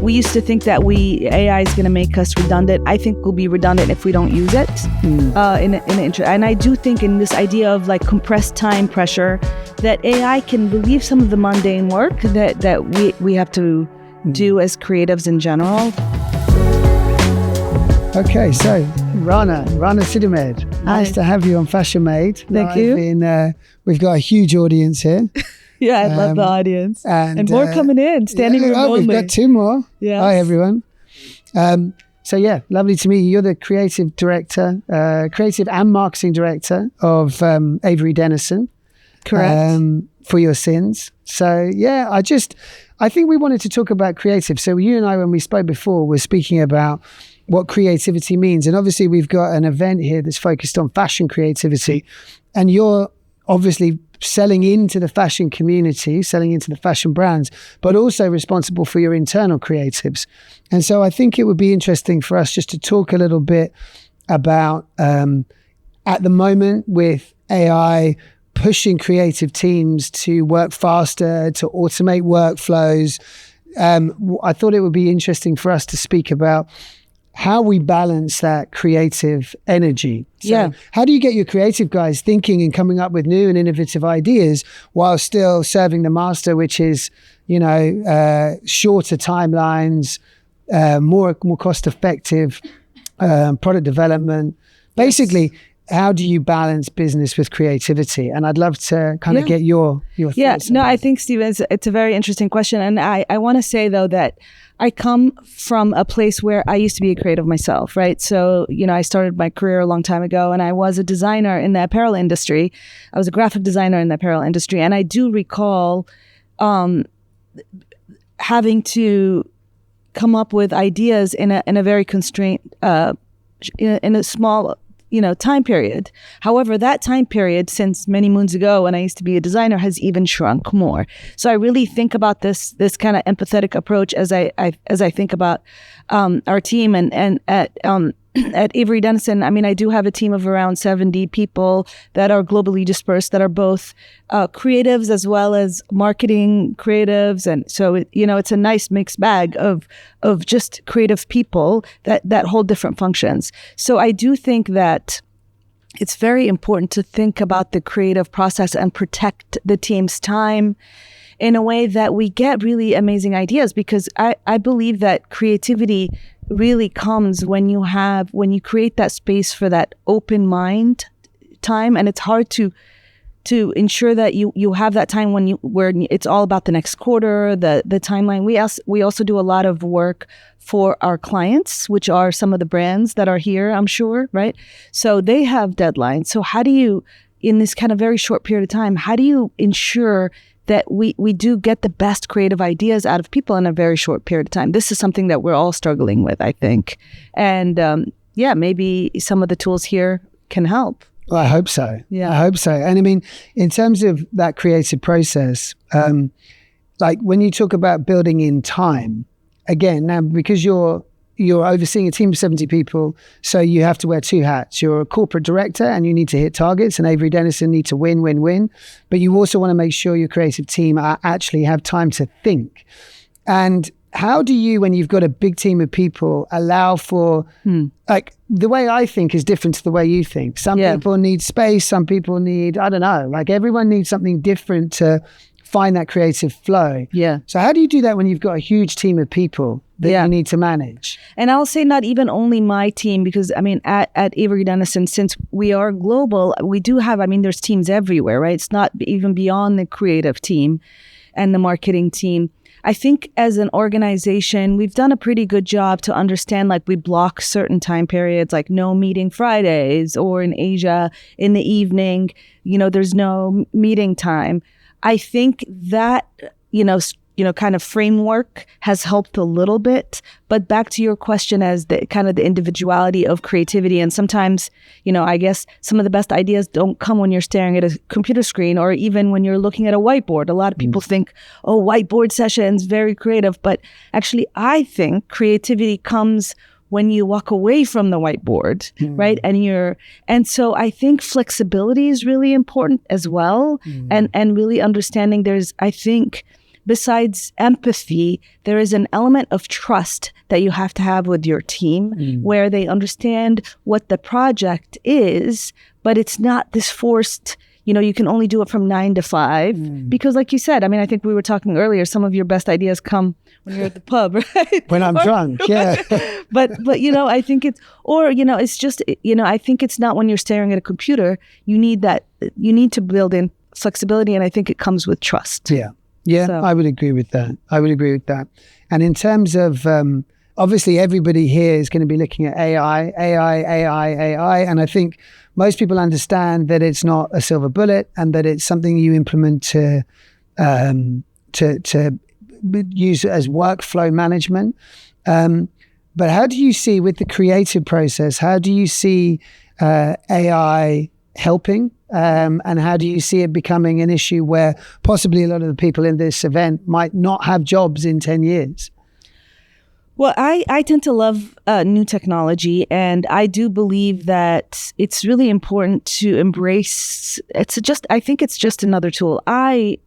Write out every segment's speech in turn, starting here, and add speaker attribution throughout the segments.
Speaker 1: we used to think that AI is going to make us redundant. I think we'll be redundant if we don't use it. And I do think in this idea of like compressed time pressure, that AI can relieve some of the mundane work that we have to do as creatives in general.
Speaker 2: Okay, so Rana Sidahmed, nice to have you on Fashion Made.
Speaker 1: Thank you.
Speaker 2: We've got a huge audience here.
Speaker 1: Yeah, I love the audience. And more coming in, standing room only.
Speaker 2: We've got 2 more.
Speaker 1: Yes.
Speaker 2: Hi, everyone. So yeah, lovely to meet you. You're the creative and marketing director of Avery Dennison.
Speaker 1: Correct.
Speaker 2: For Your Sins. So yeah, I think we wanted to talk about creative. So you and I, when we spoke before, were speaking about what creativity means. And obviously we've got an event here that's focused on fashion creativity. And you're obviously selling into the fashion community, selling into the fashion brands, but also responsible for your internal creatives. And so I think it would be interesting for us just to talk a little bit about, at the moment with AI, pushing creative teams to work faster, to automate workflows. I thought it would be interesting for us to speak about how we balance that creative energy. So how do you get your creative guys thinking and coming up with new and innovative ideas while still serving the master, which is, shorter timelines, more cost effective product development. Basically, how do you balance business with creativity? And I'd love to kind of get your thoughts.
Speaker 1: Yeah, no, I think, Stephen, it's a very interesting question. And I want to say, though, that I come from a place where I used to be a creative myself, right? So, I started my career a long time ago, and I was a designer in the apparel industry. I was a graphic designer in the apparel industry. And I do recall having to come up with ideas in a very constrained, in a small time period. However, that time period since many moons ago when I used to be a designer has even shrunk more. So I really think about this kind of empathetic approach as I think about our team and at Avery Dennison. I mean, I do have a team of around 70 people that are globally dispersed, that are both creatives as well as marketing creatives. And so, it's a nice mixed bag of just creative people that hold different functions. So I do think that it's very important to think about the creative process and protect the team's time in a way that we get really amazing ideas, because I believe that creativity really comes when you create that space for that open mind time. And it's hard to ensure that you have that time where it's all about the next quarter, the timeline. We also do a lot of work for our clients, which are some of the brands that are here, I'm sure, right? So they have deadlines. So how do you, in this kind of very short period of time, how do you ensure that we do get the best creative ideas out of people in a very short period of time? This is something that we're all struggling with, I think. And maybe some of the tools here can help.
Speaker 2: Well, I hope so.
Speaker 1: Yeah.
Speaker 2: I hope so. And I mean, in terms of that creative process, like when you talk about building in time, again, now because you're overseeing a team of 70 people, so you have to wear 2 hats. You're a corporate director and you need to hit targets, and Avery Dennison need to win. But you also want to make sure your creative team actually have time to think. And how do you, when you've got a big team of people, allow for, like, the way I think is different to the way you think. Some people need space, some people need, I don't know, like everyone needs something different to find that creative flow.
Speaker 1: Yeah.
Speaker 2: So how do you do that when you've got a huge team of people that you need to manage?
Speaker 1: And I'll say not even only my team, because I mean, at Avery Dennison, since we are global, we do have, there's teams everywhere, right? It's not even beyond the creative team and the marketing team. I think as an organization, we've done a pretty good job to understand, like, we block certain time periods, like no meeting Fridays, or in Asia in the evening, there's no meeting time. I think that, kind of framework has helped a little bit. But back to your question as the kind of the individuality of creativity. And sometimes, I guess some of the best ideas don't come when you're staring at a computer screen or even when you're looking at a whiteboard. A lot of people think, whiteboard sessions, very creative. But actually, I think creativity comes when you walk away from the whiteboard, right? And so I think flexibility is really important as well. And really understanding I think besides empathy, there is an element of trust that you have to have with your team where they understand what the project is, but it's not this forced, you can only do it from 9 to 5 because like you said, I mean, I think we were talking earlier, some of your best ideas come when you're at the pub, right?
Speaker 2: When I'm drunk, yeah.
Speaker 1: but I think it's just, I think it's not when you're staring at a computer, you need to build in flexibility, and I think it comes with trust.
Speaker 2: Yeah, so. I would agree with that. And in terms of, obviously everybody here is going to be looking at AI, and I think most people understand that it's not a silver bullet and that it's something you implement to use as workflow management. But how do you see with the creative process, how do you see AI helping? And how do you see it becoming an issue where possibly a lot of the people in this event might not have jobs in 10 years?
Speaker 1: Well, I tend to love new technology, and I do believe that it's really important to embrace. I think it's just another tool. I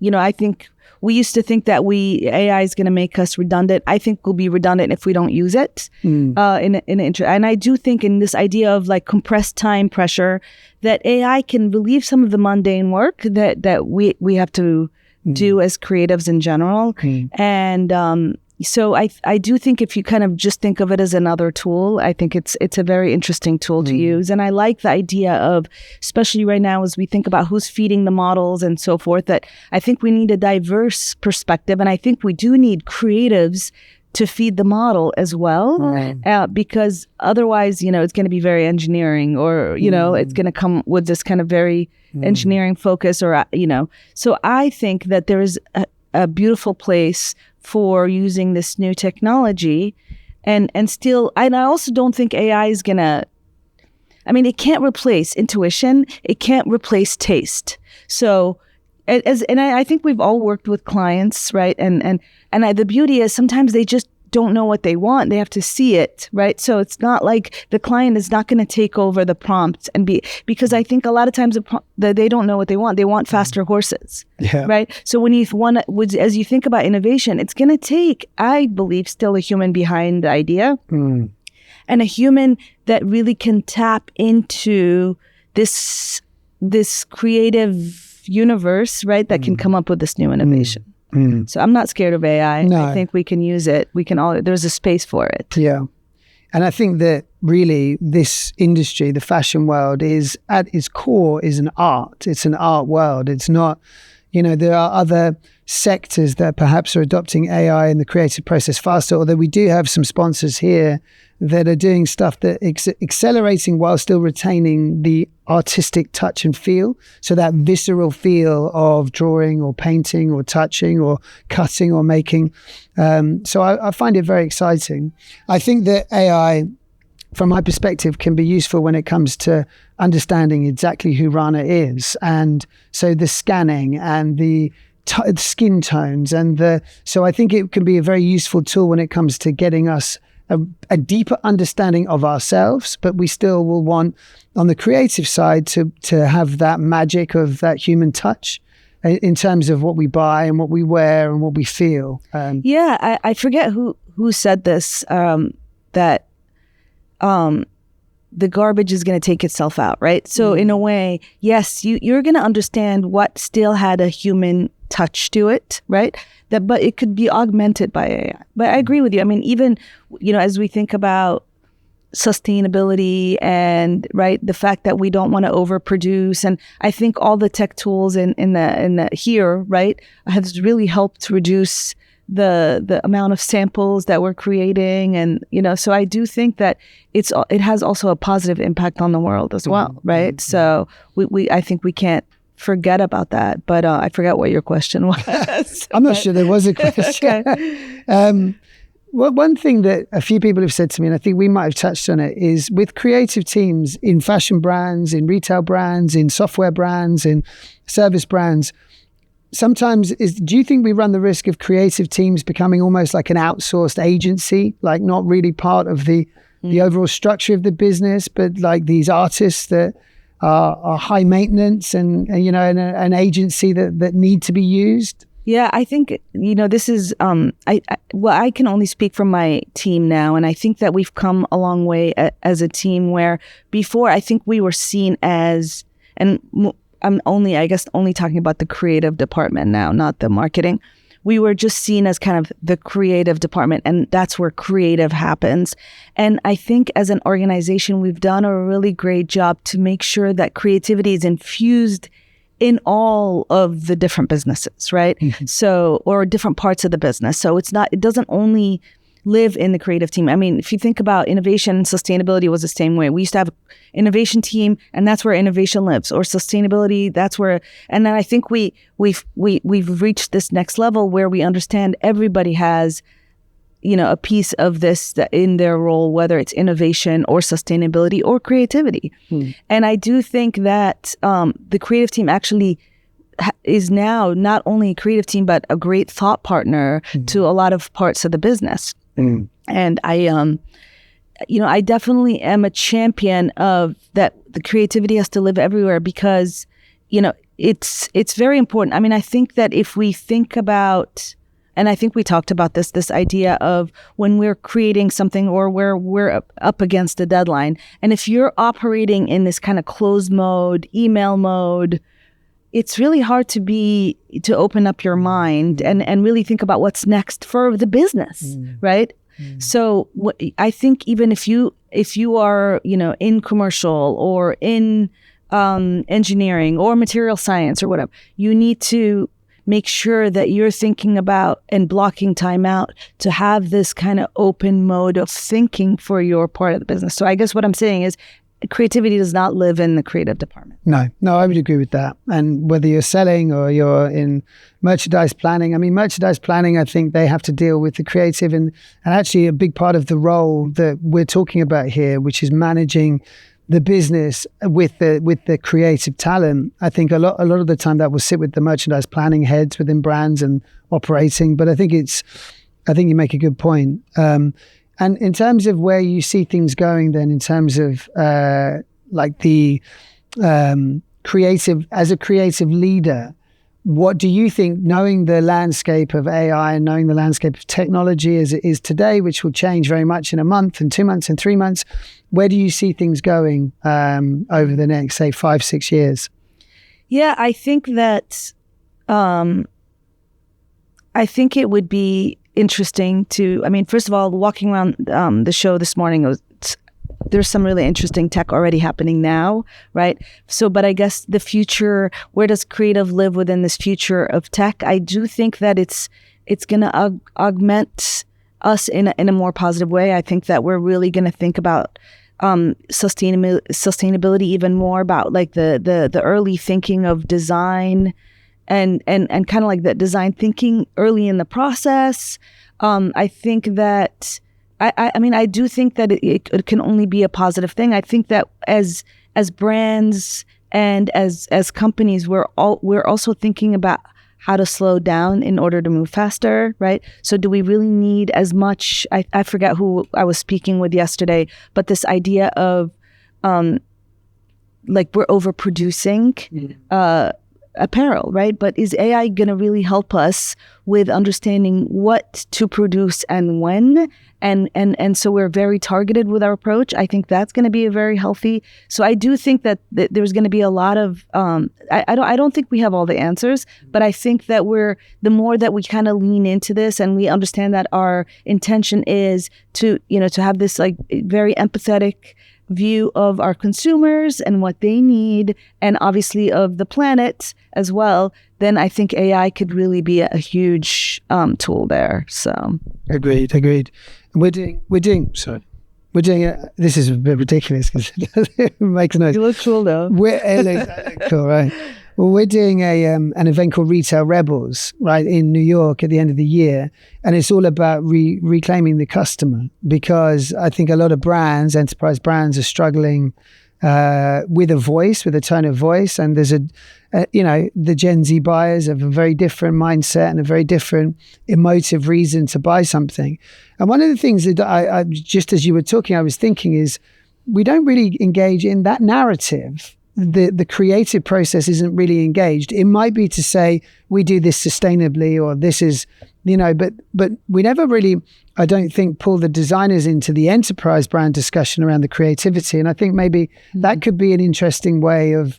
Speaker 1: think we used to think that AI is going to make us redundant. I think we'll be redundant if we don't use it. And I do think in this idea of like compressed time pressure, that AI can relieve some of the mundane work that we have to do as creatives in general. And so I do think if you kind of just think of it as another tool, I think it's a very interesting tool to use. And I like the idea of, especially right now as we think about who's feeding the models and so forth, that I think we need a diverse perspective. And I think we do need creatives to feed the model as well, because otherwise, it's going to be very engineering, or, it's going to come with this kind of very engineering focus, or, So I think that there is a beautiful place for using this new technology, and I also don't think AI is gonna, it can't replace intuition, it can't replace taste. So I think we've all worked with clients, right? And the beauty is sometimes they just don't know what they want. They have to see it, right? So it's not like the client is not going to take over the prompt because I think a lot of times they don't know what they want. They want faster horses, right? So when as you think about innovation, it's going to take, I believe, still a human behind the idea, and a human that really can tap into this creative universe, right? That can come up with this new innovation. So I'm not scared of AI. No. I think we can use it. There's a space for it.
Speaker 2: Yeah. And I think that really this industry, the fashion world, is at its core is an art. It's an art world. It's not, there are other sectors that perhaps are adopting AI in the creative process faster, although we do have some sponsors here that are doing stuff that accelerating while still retaining the artistic touch and feel. So that visceral feel of drawing or painting or touching or cutting or making. So I find it very exciting. I think that AI, from my perspective, can be useful when it comes to understanding exactly who Rana is. And so the scanning and the skin tones so I think it can be a very useful tool when it comes to getting us a deeper understanding of ourselves, but we still will want on the creative side to have that magic of that human touch in terms of what we buy and what we wear and what we feel.
Speaker 1: I forget who said this, that the garbage is going to take itself out, right? So in a way, yes, you're going to understand what still had a human touch to it, right? But it could be augmented by AI. But I agree with you. Even, as we think about sustainability and, right, the fact that we don't want to overproduce, and I think all the tech tools in the here, right, has really helped reduce the amount of samples that we're creating, and so I do think that it has also a positive impact on the world as well, right? So I think we can't forget about that, but I forgot what your question was.
Speaker 2: I'm not sure there was a question. Okay. Well, one thing that a few people have said to me, and I think we might have touched on it, is with creative teams in fashion brands, in retail brands, in software brands, in service brands, sometimes do you think we run the risk of creative teams becoming almost like an outsourced agency, like not really part of the overall structure of the business, but like these artists that are high maintenance and an agency that need to be used?
Speaker 1: Yeah, I think, this is, I can only speak from my team now. And I think that we've come a long way as a team where before I think we were seen as, and I'm only talking about the creative department now, not the marketing. We were just seen as kind of the creative department, and that's where creative happens. And I think as an organization, we've done a really great job to make sure that creativity is infused in all of the different businesses, right? Mm-hmm. So, or different parts of the business. So it doesn't only live in the creative team. I mean, if you think about innovation and sustainability was the same way. We used to have an innovation team, and that's where innovation lives, or sustainability, that's where, and then I think we've reached this next level where we understand everybody has, a piece of this in their role, whether it's innovation or sustainability or creativity. And I do think that the creative team actually is now not only a creative team, but a great thought partner to a lot of parts of the business. And I definitely am a champion of that. The creativity has to live everywhere because, it's very important. I mean, I think that if we think about, and I think we talked about this idea of when we're creating something or where we're up against a deadline. And if you're operating in this kind of closed mode, email mode, it's really hard to open up your mind and really think about what's next for the business, right? So I think even if you are, in commercial or in engineering or material science or whatever, you need to make sure that you're thinking about and blocking time out to have this kind of open mode of thinking for your part of the business. So I guess what I'm saying is creativity does not live in the creative department.
Speaker 2: No, I would agree with that. And whether you're selling or you're in merchandise planning, I think they have to deal with the creative and actually a big part of the role that we're talking about here, which is managing the business with the creative talent. I think a lot of the time that will sit with the merchandise planning heads within brands and operating. But I think you make a good point. And in terms of where you see things going, then in terms of like the creative, as a creative leader, what do you think, knowing the landscape of AI and knowing the landscape of technology as it is today, which will change very much in a month and 2 months and 3 months, where do you see things going over the next, say, 5-6 years?
Speaker 1: Yeah, I think that, I think it would be interesting to, first of all, walking around the show this morning, there's some really interesting tech already happening now, right? So, but I guess the future, where does creative live within this future of tech? I do think that it's going to augment us in a more positive way. I think that we're really going to think about sustainability even more, about like the early thinking of design and kind of like that design thinking early in the process. I think that I do think that it can only be a positive thing. I think that as brands and as companies, we're also thinking about how to slow down in order to move faster, right? So do we really need as much? I forget who I was speaking with yesterday, but this idea of like we're overproducing apparel, right? But is AI going to really help us with understanding what to produce and when? And so we're very targeted with our approach. I think that's going to be a very healthy. So I do think that there's going to be a lot of. I don't think we have all the answers, but I think that the more that we kind of lean into this and we understand that our intention is to have this like very empathetic view of our consumers and what they need, and obviously of the planet as well, then I think AI could really be a huge tool there. So
Speaker 2: agreed. We're doing. This is a bit ridiculous because it makes no.
Speaker 1: You look cool though.
Speaker 2: Cool, right? Well, we're doing an event called Retail Rebels, right, in New York at the end of the year. And it's all about reclaiming the customer, because I think a lot of brands, enterprise brands, are struggling with a tone of voice. And there's the Gen Z buyers have a very different mindset and a very different emotive reason to buy something. And one of the things that I just as you were talking, I was thinking is we don't really engage in that narrative the creative process isn't really engaged. It might be to say we do this sustainably, or this is, but we never really, I don't think, pull the designers into the enterprise brand discussion around the creativity. And I think maybe that could be an interesting way of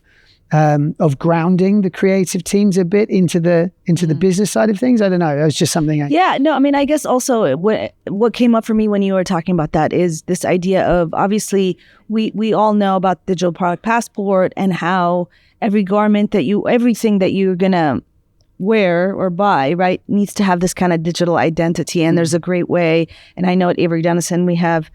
Speaker 2: grounding the creative teams a bit into the business side of things. I don't know. It was just something.
Speaker 1: I guess also what came up for me when you were talking about that is this idea of, obviously we all know about digital product passport and how everything that you're gonna wear or buy, right, needs to have this kind of digital identity. And there's a great way, and I know at Avery Dennison we have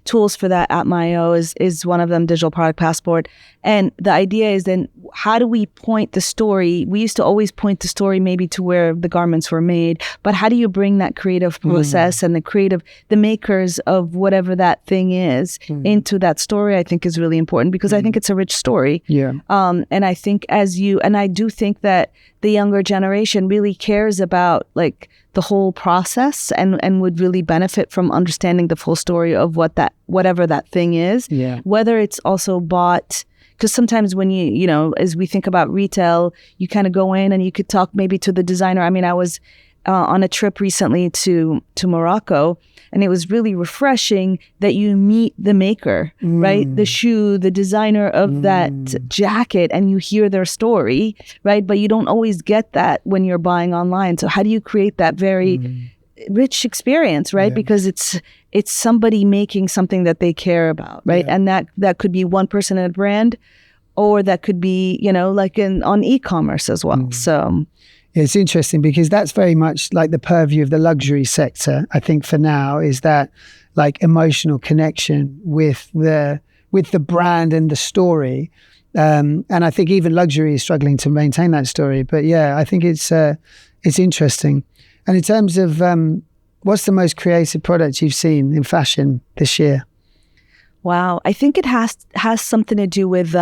Speaker 1: tools for that. App.io is one of them, digital product passport. And the idea is then, how do we point the story? We used to always point the story maybe to where the garments were made, but how do you bring that creative process and the makers of whatever that thing is into that story? I think is really important, because I think it's a rich story.
Speaker 2: Yeah.
Speaker 1: And I think I do think that the younger generation really cares about like the whole process and would really benefit from understanding the full story of whatever that thing is.
Speaker 2: Yeah.
Speaker 1: Whether it's also bought, because sometimes when as we think about retail, you kind of go in and you could talk maybe to the designer. I mean, I was on a trip recently to Morocco, and it was really refreshing that you meet the maker, right? The shoe, the designer of that jacket, and you hear their story, right? But you don't always get that when you're buying online. So how do you create that very rich experience, right? Yeah. Because it's somebody making something that they care about, right? Yeah. And that could be one person in a brand, or that could be, like on e-commerce as well. So
Speaker 2: it's interesting, because that's very much like the purview of the luxury sector, I think, for now, is that like emotional connection with the brand and the story. And I think even luxury is struggling to maintain that story. But yeah, I think it's interesting. And in terms of what's the most creative product you've seen in fashion this year?
Speaker 1: Wow, I think it has something to do with.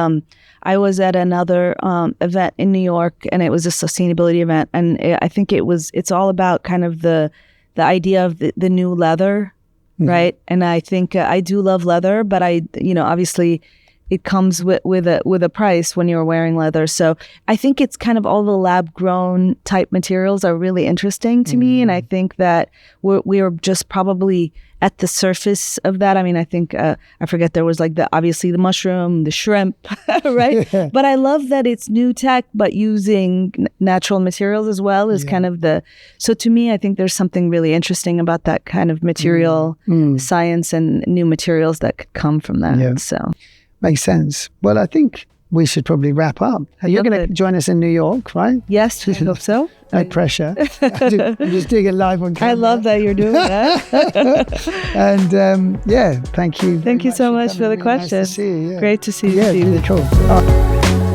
Speaker 1: I was at another event in New York, and it was a sustainability event, and I think it's all about kind of the idea of the new leather, right? And I think I do love leather, but obviously it comes with a price when you're wearing leather. So I think it's kind of all the lab grown type materials are really interesting to me, and I think that we're just probably at the surface of that. I mean, I think, I forget, there was like obviously the mushroom, the shrimp, right? But I love that it's new tech, but using natural materials as well is kind of so to me, I think there's something really interesting about that kind of material science and new materials that could come from that. Yeah. So
Speaker 2: makes sense. Well, I think we should probably wrap up. You're going to join us in New York, right?
Speaker 1: Yes, I hope so.
Speaker 2: No pressure. I'm just doing it live on camera.
Speaker 1: I love that you're doing that.
Speaker 2: And thank you.
Speaker 1: Thank you so much for the question.
Speaker 2: Nice to see you. Yeah.
Speaker 1: Great to see you.
Speaker 2: Yeah, really cool.